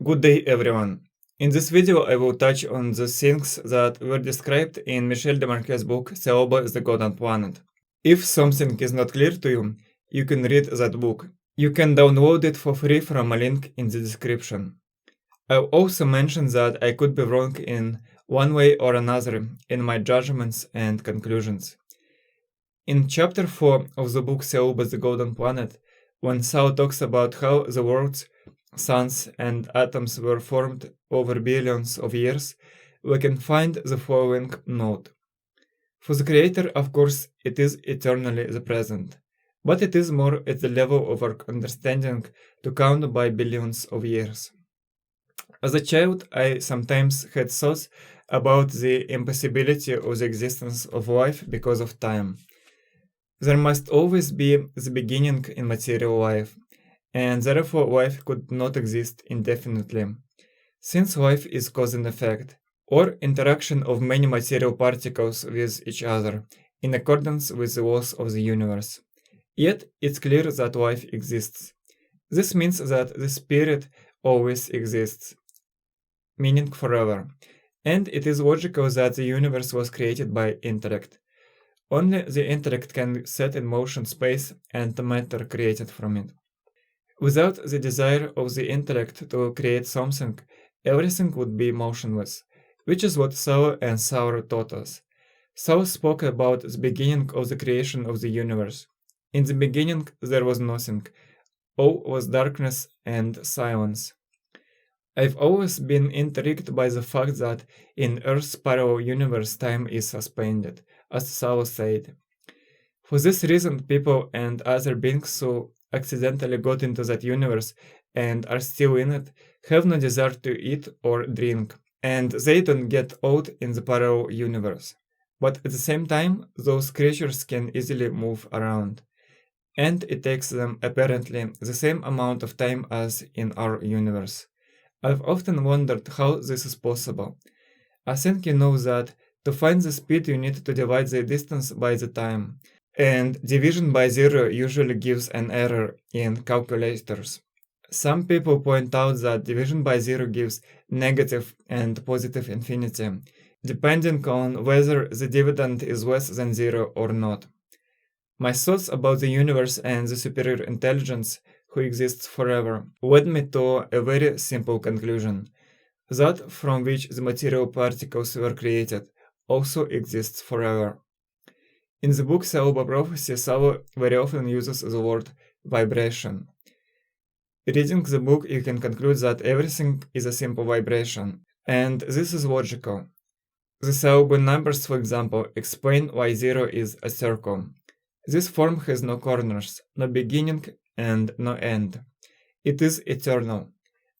Good day everyone. In this video I will touch on the things that were described in Michel Desmarques's book Thiaoouba, The Golden Planet. If something is not clear to you, you can read that book. You can download it for free from a link in the description. I'll also mention that I could be wrong in one way or another in my judgments and conclusions. In chapter 4 of the book Thiaoouba, The Golden Planet, when Thao talks about how the world's suns and atoms were formed over billions of years, we can find the following note. For the Creator, of course, it is eternally the present, but it is more at the level of our understanding to count by billions of years. As a child, I sometimes had thoughts about the impossibility of the existence of life because of time. There must always be the beginning in material life, and therefore life could not exist indefinitely, since life is cause and effect, or interaction of many material particles with each other, in accordance with the laws of the universe. Yet it's clear that life exists. This means that the spirit always exists, meaning forever, and it is logical that the universe was created by intellect. Only the intellect can set in motion space and the matter created from it. Without the desire of the intellect to create something, everything would be motionless, which is what Thao and Thao taught us. Thao spoke about the beginning of the creation of the universe. In the beginning there was nothing. All was darkness and silence. I've always been intrigued by the fact that in Earth's parallel universe time is suspended, as Thao said. For this reason, people and other beings who accidentally got into that universe and are still in it have no desire to eat or drink, and they don't get old in the parallel universe. But at the same time, those creatures can easily move around, and it takes them apparently the same amount of time as in our universe. I've often wondered how this is possible. I think you know that to find the speed you need to divide the distance by the time, and division by zero usually gives an error in calculators. Some people point out that division by zero gives negative and positive infinity, depending on whether the dividend is less than zero or not. My thoughts about the universe and the superior intelligence who exists forever led me to a very simple conclusion. That from which the material particles were created also exists forever. In the book Thiaoouba Prophecy, Thao very often uses the word vibration. Reading the book, you can conclude that everything is a simple vibration, and this is logical. The Thiaoouba numbers, for example, explain why zero is a circle. This form has no corners, no beginning, and no end. It is eternal.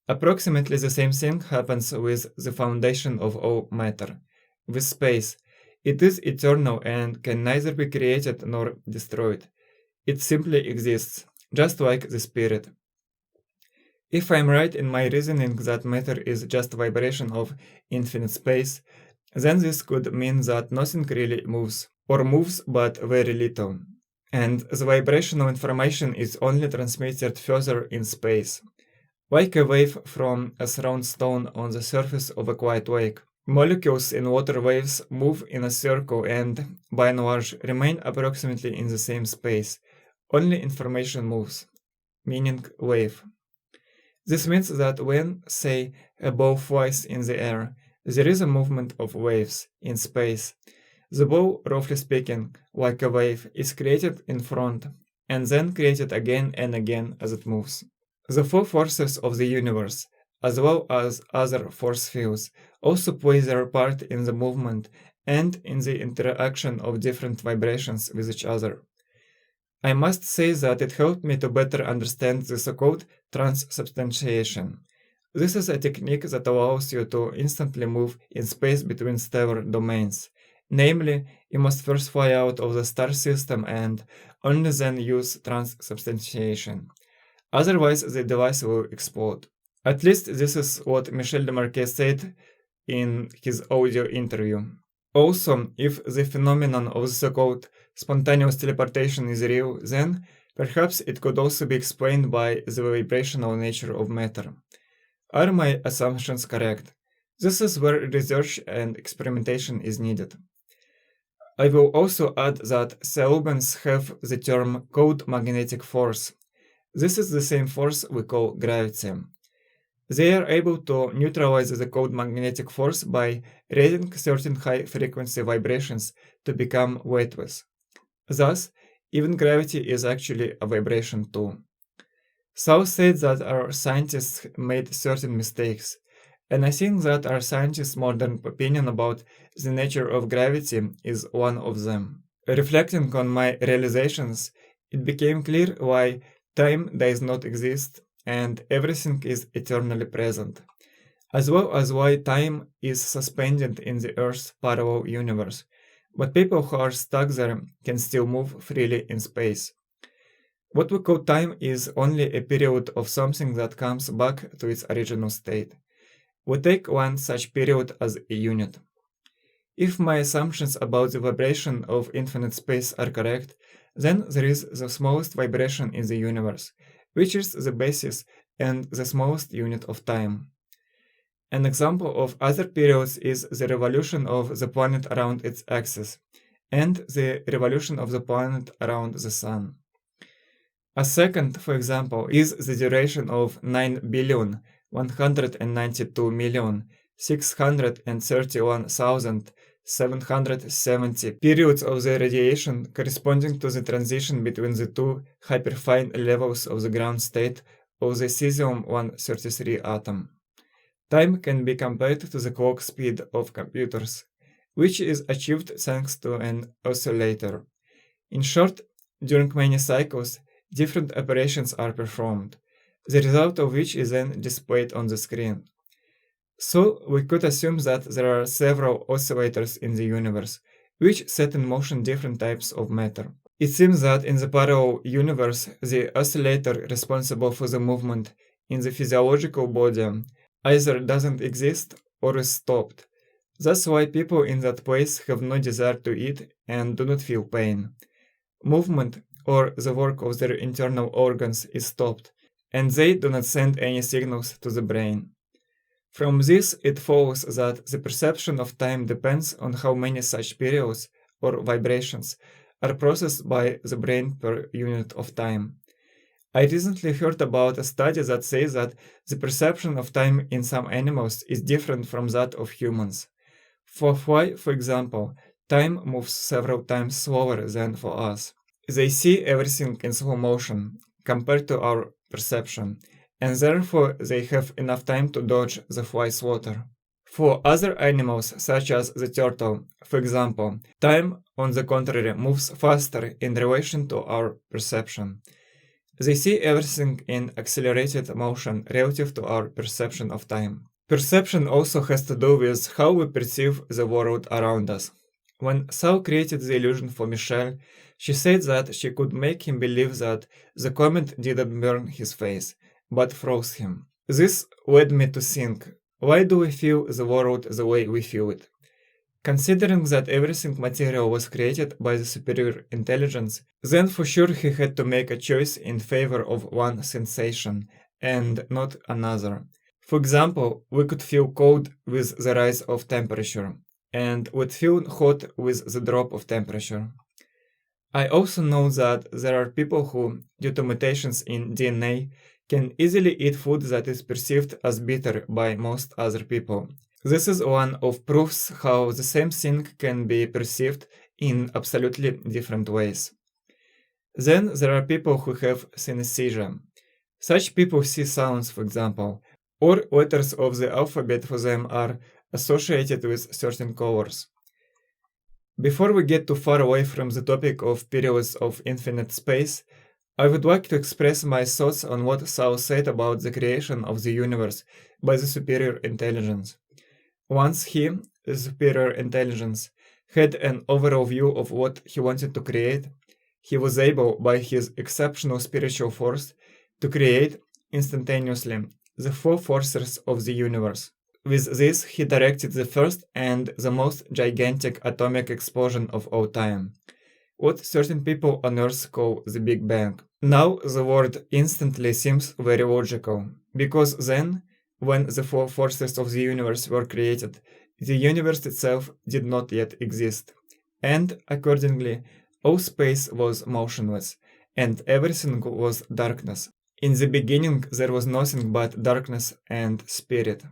Approximately the same thing happens with the foundation of all matter, with space. It is eternal and can neither be created nor destroyed. It simply exists, just like the spirit. If I am right in my reasoning that matter is just a vibration of infinite space, then this could mean that nothing really moves, or moves but very little, and the vibrational information is only transmitted further in space. Like a wave from a thrown stone on the surface of a quiet lake, molecules in water waves move in a circle and, by and large, remain approximately in the same space. Only information moves, meaning wave. This means that when, say, a ball flies in the air, there is a movement of waves in space. The ball, roughly speaking, like a wave, is created in front, and then created again and again as it moves. The four forces of the universe, as well as other force fields, also play their part in the movement and in the interaction of different vibrations with each other. I must say that it helped me to better understand the so-called transubstantiation. This is a technique that allows you to instantly move in space between stellar domains. Namely, you must first fly out of the star system and only then use transubstantiation. Otherwise, the device will explode. At least this is what Michel Desmarques said in his audio interview. Also, if the phenomenon of the so-called spontaneous teleportation is real, then perhaps it could also be explained by the vibrational nature of matter. Are my assumptions correct? This is where research and experimentation is needed. I will also add that Thiaoubans have the term cold magnetic force. This is the same force we call gravity. They are able to neutralize the cold magnetic force by raising certain high-frequency vibrations to become weightless. Thus, even gravity is actually a vibration too. Thao said that our scientists made certain mistakes, and I think that our scientists' modern opinion about the nature of gravity is one of them. Reflecting on my realizations, it became clear why time does not exist and everything is eternally present, as well as why time is suspended in the Earth's parallel universe, but people who are stuck there can still move freely in space. What we call time is only a period of something that comes back to its original state. We take one such period as a unit. If my assumptions about the vibration of infinite space are correct, then there is the smallest vibration in the universe, which is the basis and the smallest unit of time. An example of other periods is the revolution of the planet around its axis, and the revolution of the planet around the Sun. A second, for example, is the duration of 9,192,631,770 periods of the radiation corresponding to the transition between the two hyperfine levels of the ground state of the cesium-133 atom. Time can be compared to the clock speed of computers, which is achieved thanks to an oscillator. In short, during many cycles, different operations are performed, the result of which is then displayed on the screen. So, we could assume that there are several oscillators in the universe, which set in motion different types of matter. It seems that in the parallel universe, the oscillator responsible for the movement in the physiological body either doesn't exist or is stopped. That's why people in that place have no desire to eat and do not feel pain. Movement, or the work of their internal organs, is stopped, and they do not send any signals to the brain. From this, it follows that the perception of time depends on how many such periods, or vibrations, are processed by the brain per unit of time. I recently heard about a study that says that the perception of time in some animals is different from that of humans. For fly, for example, time moves several times slower than for us. They see everything in slow motion, compared to our perception, and therefore they have enough time to dodge the fly slaughter. For other animals, such as the turtle, for example, time, on the contrary, moves faster in relation to our perception. They see everything in accelerated motion relative to our perception of time. Perception also has to do with how we perceive the world around us. When Thao created the illusion for Michel, she said that she could make him believe that the comet didn't burn his face, but froze him. This led me to think, why do we feel the world the way we feel it? Considering that everything material was created by the superior intelligence, then for sure he had to make a choice in favor of one sensation and not another. For example, we could feel cold with the rise of temperature, and would feel hot with the drop of temperature. I also know that there are people who, due to mutations in DNA, can easily eat food that is perceived as bitter by most other people. This is one of proofs how the same thing can be perceived in absolutely different ways. Then there are people who have synesthesia. Such people see sounds, for example, or letters of the alphabet for them are associated with certain colors. Before we get too far away from the topic of periods of infinite space, I would like to express my thoughts on what Thao said about the creation of the universe by the superior intelligence. Once he, the superior intelligence, had an overall view of what he wanted to create, he was able, by his exceptional spiritual force, to create, instantaneously, the four forces of the universe. With this, he directed the first and the most gigantic atomic explosion of all time, what certain people on Earth call the Big Bang. Now, the word instantly seems very logical, because then, when the four forces of the universe were created, the universe itself did not yet exist, and, accordingly, all space was motionless, and everything was darkness. In the beginning there was nothing but darkness and spirit.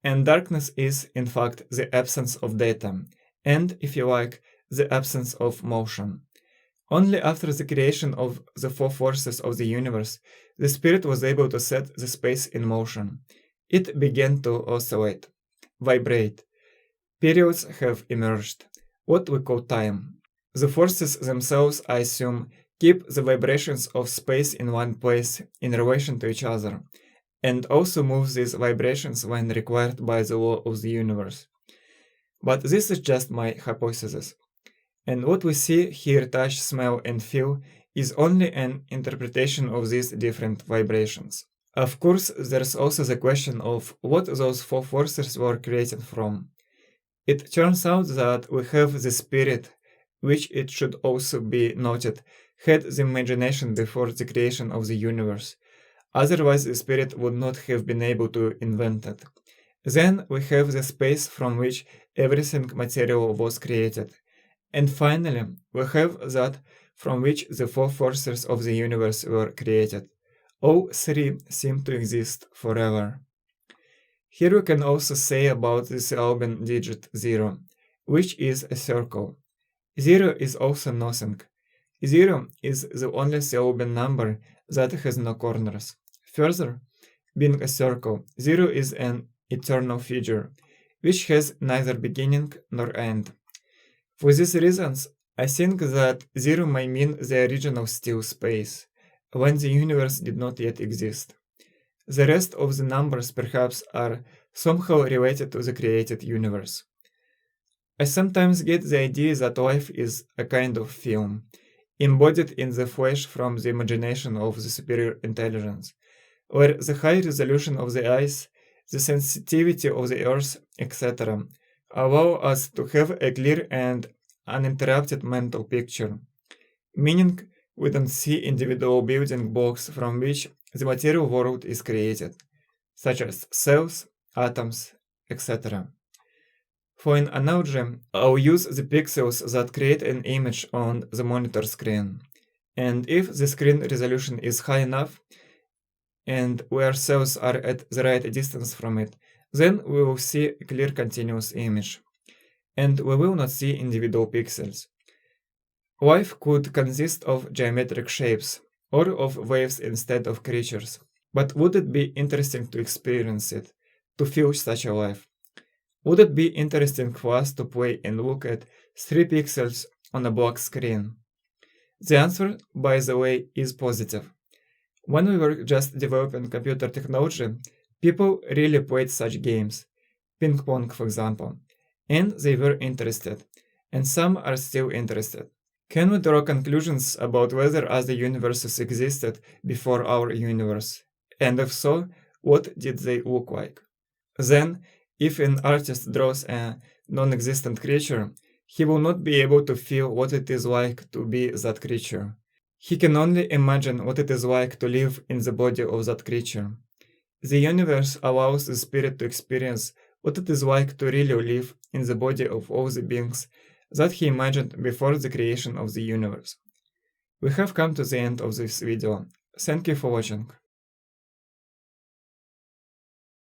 And darkness is, in fact, the absence of data, and, if you like, the absence of motion. Only after the creation of the four forces of the universe, the spirit was able to set the space in motion. It began to oscillate, vibrate. Periods have emerged, what we call time. The forces themselves, I assume, keep the vibrations of space in one place in relation to each other, and also move these vibrations when required by the law of the universe. But this is just my hypothesis. And what we see, hear, touch, smell, and feel is only an interpretation of these different vibrations. Of course, there's also the question of what those four forces were created from. It turns out that we have the spirit, which, it should also be noted, had the imagination before the creation of the universe. Otherwise, the spirit would not have been able to invent it. Then we have the space from which everything material was created. And finally, we have that from which the four forces of the universe were created. All three seem to exist forever. Here we can also say about the Thiaoouba digit 0, which is a circle. 0 is also nothing. 0 is the only Thiaoouba number that has no corners. Further, being a circle, 0 is an eternal figure, which has neither beginning nor end. For these reasons, I think that 0 may mean the original still space, when the universe did not yet exist. The rest of the numbers perhaps are somehow related to the created universe. I sometimes get the idea that life is a kind of film, embodied in the flesh from the imagination of the superior intelligence, where the high resolution of the eyes, the sensitivity of the earth, etc., allow us to have a clear and uninterrupted mental picture, meaning we don't see individual building blocks from which the material world is created, such as cells, atoms, etc. For an analogy, I'll use the pixels that create an image on the monitor screen, and if the screen resolution is high enough, and where cells are at the right distance from it, then we will see a clear continuous image, and we will not see individual pixels. Life could consist of geometric shapes, or of waves instead of creatures, but would it be interesting to experience it, to feel such a life? Would it be interesting for us to play and look at 3 pixels on a black screen? The answer, by the way, is positive. When we were just developing computer technology, people really played such games, ping pong for example, and they were interested, and some are still interested. Can we draw conclusions about whether other universes existed before our universe? And if so, what did they look like? Then, if an artist draws a non-existent creature, he will not be able to feel what it is like to be that creature. He can only imagine what it is like to live in the body of that creature. The universe allows the spirit to experience what it is like to really live in the body of all the beings that he imagined before the creation of the universe. We have come to the end of this video. Thank you for watching.